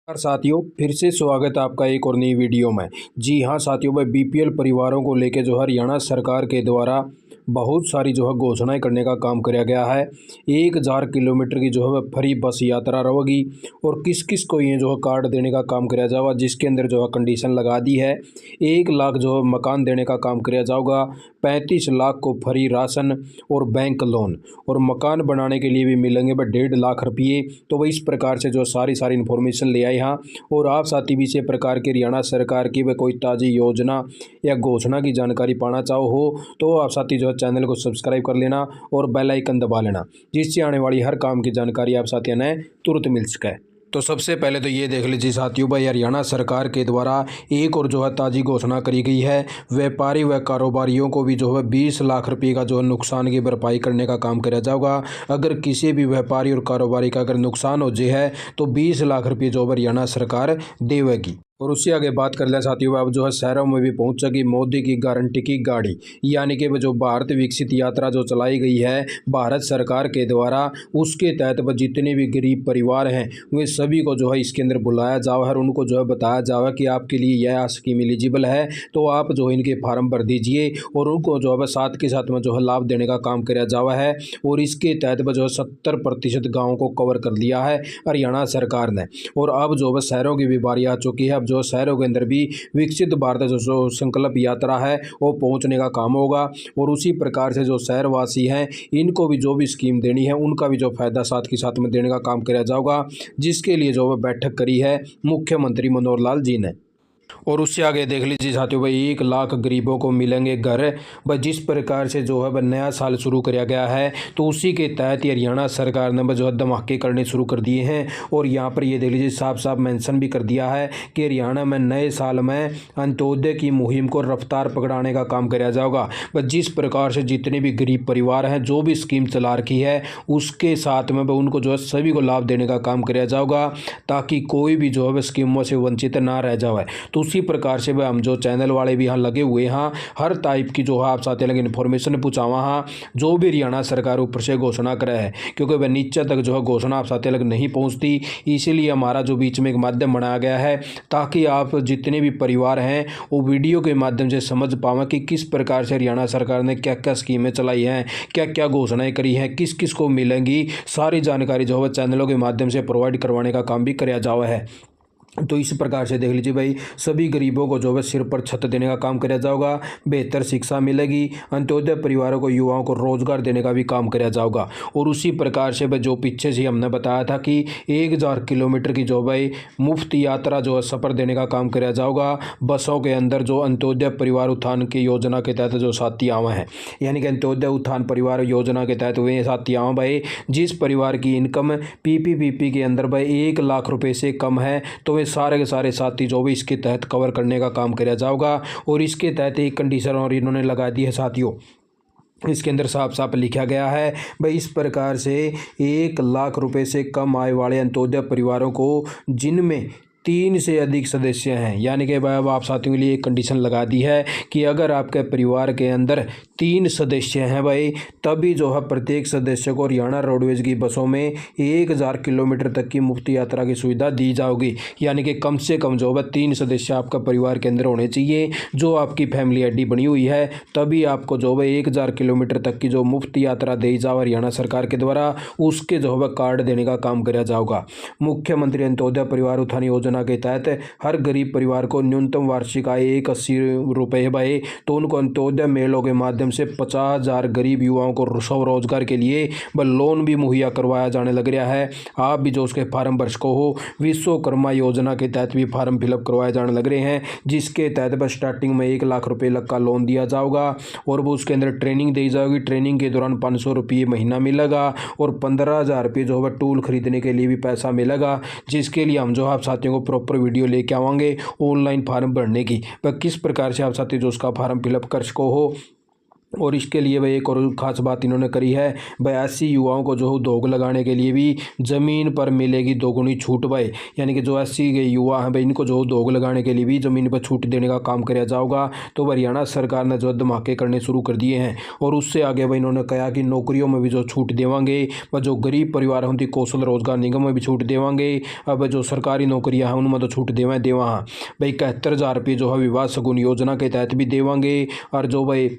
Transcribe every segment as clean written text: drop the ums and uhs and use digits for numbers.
साथियों, फिर से स्वागत है आपका एक और नई वीडियो में। जी हाँ साथियों, भाई बीपीएल परिवारों को लेकर जो हरियाणा सरकार के द्वारा बहुत सारी जो है घोषणाएं करने का काम किया गया है। 1000 किलोमीटर की जो है फ्री बस यात्रा रहेगी और किस किस को ये जो है कार्ड देने का काम किया जाएगा, जिसके अंदर जो है कंडीशन लगा दी है। 1 लाख जो है मकान देने का काम किया जाएगा, 35 लाख को फ्री राशन और बैंक लोन, और मकान बनाने के लिए भी मिलेंगे भाई 1.5 लाख रुपये। तो वह इस प्रकार से जो सारी इन्फॉर्मेशन ले आए यहाँ। और आप साथी भी इसी प्रकार की हरियाणा सरकार की व कोई ताज़ी योजना या घोषणा की जानकारी पाना चाहो हो तो आप साथी जो है चैनल को सब्सक्राइब कर लेना और बेल आइकन दबा लेना, जिससे आने वाली हर काम की जानकारी आप साथियों ने तुरंत मिल सके। तो सबसे पहले तो ये देख लीजिए साथियों, भाई हरियाणा सरकार के द्वारा एक और जो है ताज़ी घोषणा करी गई है। व्यापारी व कारोबारियों को भी जो है 20 लाख रुपये का जो है नुकसान की भरपाई करने का काम किया जाएगा। अगर किसी भी व्यापारी और कारोबारी का अगर नुकसान हो जाए है तो 20 लाख रुपये जो हरियाणा सरकार देवेगी। और उससे आगे बात कर ले साथियों, अब जो है शहरों में भी पहुंच सकी मोदी की गारंटी की गाड़ी, यानी कि जो भारत विकसित यात्रा जो चलाई गई है भारत सरकार के द्वारा, उसके तहत वह जितने भी गरीब परिवार हैं वे सभी को जो है इसके अंदर बुलाया जाओ और उनको जो है बताया जाओ कि आपके लिए यह स्कीम एलिजिबल है, तो आप जो है इनके फार्म भर दीजिए और उनको जो है साथ के साथ में जो है लाभ देने का काम किया जावा है। और इसके तहत वह जो है 70% गाँव को कवर कर लिया है हरियाणा सरकार ने। और अब जो है शहरों की भी बारी आ चुकी है। अब जो शहरों के अंदर भी विकसित भारत जो संकल्प यात्रा है वो पहुंचने का काम होगा। और उसी प्रकार से जो शहरवासी हैं इनको भी जो भी स्कीम देनी है उनका भी जो फायदा साथ के साथ में देने का काम किया जाएगा, जिसके लिए जो बैठक करी है मुख्यमंत्री मनोहर लाल जी ने। और उससे आगे देख लीजिए साथियों, भाई 1 लाख गरीबों को मिलेंगे घर। भाई जिस प्रकार से जो है नया साल शुरू किया गया है तो उसी के तहत हरियाणा सरकार ने जो है धमाके करने शुरू कर दिए हैं। और यहाँ पर ये देख लीजिए साफ साफ मेंशन भी कर दिया है कि हरियाणा में नए साल में अंत्योदय की मुहिम को रफ्तार पकड़ाने का काम किया जाएगा। भाई जिस प्रकार से जितने भी गरीब परिवार हैं जो भी स्कीम चला रखी है उसके साथ में उनको जो है सभी को लाभ देने का काम किया जाएगा, ताकि कोई भी जो है स्कीमों से वंचित ना रह जाए। तो उसी प्रकार से हम जो चैनल वाले भी यहाँ लगे हुए हैं हर टाइप की जो है आप साथ लगे इन्फॉर्मेशन पूछावा हाँ जो भी हरियाणा सरकार ऊपर से घोषणा करे है, क्योंकि वह नीचे तक जो है घोषणा आप साथ लग नहीं पहुँचती। इसीलिए हमारा जो बीच में एक माध्यम बनाया गया है ताकि आप जितने भी परिवार हैं वो वीडियो के माध्यम से समझ पावें कि किस प्रकार से हरियाणा सरकार ने क्या क्या स्कीमें चलाई हैं, क्या क्या घोषणाएं करी हैं, किस किस को मिलेंगी, सारी जानकारी जो है चैनलों के माध्यम से प्रोवाइड करवाने का काम भी किया जावा है। तो इस प्रकार से देख लीजिए भाई सभी गरीबों को जो है सिर पर छत देने का काम किया जाएगा, बेहतर शिक्षा मिलेगी, अंत्योदय परिवारों को युवाओं को रोजगार देने का भी काम किया जाएगा। और उसी प्रकार से भाई जो पीछे से हमने बताया था कि 1000 किलोमीटर की जो भाई मुफ्त यात्रा जो है सफ़र देने का काम किया जाएगा बसों के अंदर, जो अंत्योदय परिवार उत्थान की योजना के तहत जो साथी आवा हैं, यानी कि अंत्योदय उत्थान परिवार योजना के तहत वे साथी आवा भाई जिस परिवार की इनकम पीपीपीपी के अंदर भाई 1 लाख रुपये से कम है, तो वे सारे के सारे साथी जो भी इसके तहत कवर करने का काम किया जाएगा। और इसके तहत एक कंडीशन और इन्होंने लगा दी है साथियों, इसके अंदर साफ साफ लिखा गया है भाई इस प्रकार से 1 लाख रुपए से कम आय वाले अंत्योदय परिवारों को जिनमें 3 से अधिक सदस्य हैं, यानी कि भाई अब आप साथियों के लिए एक कंडीशन लगा दी है कि अगर आपके परिवार के अंदर 3 सदस्य हैं भाई, तभी जो है प्रत्येक सदस्य को हरियाणा रोडवेज की बसों में 1000 किलोमीटर तक की मुफ्त यात्रा की सुविधा दी जाएगी। यानी कि कम से कम जो है 3 सदस्य आपका परिवार के अंदर होने चाहिए, जो आपकी फैमिली आईडी बनी हुई है, तभी आपको जो है 1000 किलोमीटर तक की जो मुफ्त यात्रा दी जाओ हरियाणा सरकार के द्वारा, उसके जो है कार्ड देने का काम किया जाएगा। मुख्यमंत्री अंत्योदय परिवार उत्थान योजना के तहत हर गरीब परिवार को न्यूनतम वार्षिक आय 81 रुपये भाई, तो उनको अंत्योदय मेलों के माध्यम से 50,000 गरीब युवाओं को स्वरोजगार के लिए लोन भी मुहैया करवाया जाने लग रहा है। आप भी जो उसके फार्म भर सको हो, विश्वकर्मा योजना के तहत भी फार्म फिलअप करवाए जाने लग रहे हैं, जिसके तहत बस स्टार्टिंग में 1 लाख रुपये लग का लोन दिया जाएगा और वो उसके अंदर ट्रेनिंग दी जाएगी। ट्रेनिंग के दौरान 500 रुपये महीना मिलेगा और 15,000 रुपये जो है टूल खरीदने के लिए भी पैसा मिलेगा, जिसके लिए हम जो आप साथियों को प्रॉपर वीडियो लेके आवांगे ऑनलाइन फार्म भरने की, पर किस प्रकार से आप साथी जो उसका फार्म फिलअप कर सको हो और इसके लिए भाई एक और ख़ास बात इन्होंने करी है भाई, ऐसी युवाओं को जो उद्योग लगाने के लिए भी ज़मीन पर मिलेगी दोगुनी छूट भाई। यानी कि जो ऐसी युवा हैं भाई, इनको जो उद्योग लगाने के लिए भी ज़मीन पर छूट देने का काम किया जाएगा। तो हरियाणा सरकार ने जो धमाके करने शुरू कर दिए हैं। और उससे आगे भाई इन्होंने कहा कि नौकरियों में भी जो छूट देवांगे, व जो गरीब परिवार होती कौशल रोजगार निगम में भी छूट देवांगे। अब जो सरकारी नौकरियाँ हैं उनमें तो छूट देवा भाई 71,000 रुपये जो है विवाह शगुन योजना के तहत भी देवांगे। और जो भाई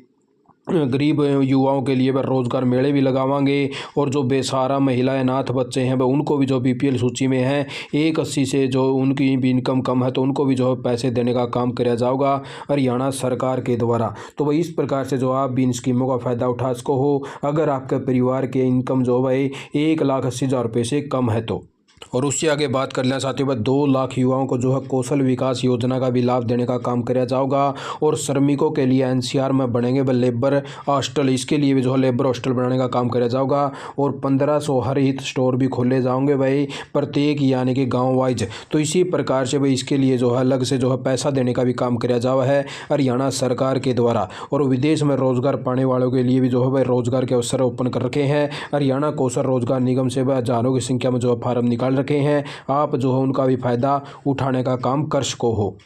गरीब युवाओं के लिए वह रोज़गार मेले भी लगावांगे। और जो बेसहारा महिलाएं नाथ बच्चे हैं वह उनको भी जो बीपीएल सूची में हैं 180 से जो उनकी भी इनकम कम है तो उनको भी जो है पैसे देने का काम किया जाएगा हरियाणा सरकार के द्वारा। तो वही इस प्रकार से जो आप भी इन स्कीमों का फ़ायदा उठा सको हो, अगर आपके परिवार के इनकम जो भाई 1,80,000 रुपये से कम है तो। और उससे आगे बात कर लें साथियों, वह 2 लाख युवाओं को जो है कौशल विकास योजना का भी लाभ देने का काम किया जाएगा। और श्रमिकों के लिए एनसीआर में बनेंगे वह लेबर हॉस्टल, इसके लिए भी जो है लेबर हॉस्टल बनाने का काम किया जाएगा। और 1500 हरित स्टोर भी खोले जाएंगे भाई प्रत्येक यानी कि गाँव वाइज। तो इसी प्रकार से भाई इसके लिए जो है अलग से जो है पैसा देने का भी काम किया जावा है हरियाणा सरकार के द्वारा। और विदेश में रोजगार पाने वालों के लिए भी जो है भाई रोजगार के अवसर ओपन कर रखे हैं। हरियाणा कौशल रोजगार निगम से वह हजारों की संख्या में जो है फार्म निकाल रखे हैं, आप जो है उनका भी फायदा उठाने का काम कर सको हो।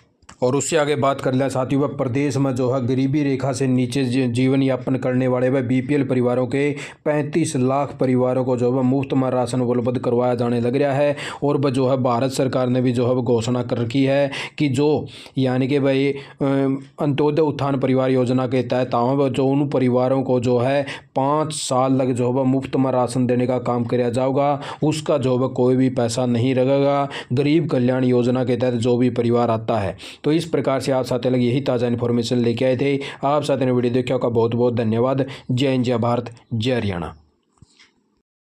और उससे आगे बात कर लें साथियों, वह प्रदेश में जो है गरीबी रेखा से नीचे जीवन यापन करने वाले वह बीपीएल परिवारों के 35 लाख परिवारों को जो है मुफ्त में राशन उपलब्ध करवाया जाने लग रहा है। और वह जो है भारत सरकार ने भी जो है घोषणा कर रखी है कि जो यानी कि भाई अंत्योदय उत्थान परिवार योजना के तहत जो उन परिवारों को जो है 5 साल तक जो है मुफ्त में राशन देने का काम किया जाएगा। उसका जो है कोई भी पैसा नहीं लगेगा। गरीब कल्याण योजना के तहत जो भी परिवार आता है। तो इस प्रकार से आप साथ लगे यही ताज़ा इन्फॉर्मेशन लेके आए थे। आप साथ ने वीडियो देखा का बहुत बहुत धन्यवाद। जय हिंद, जय भारत, जय हरियाणा।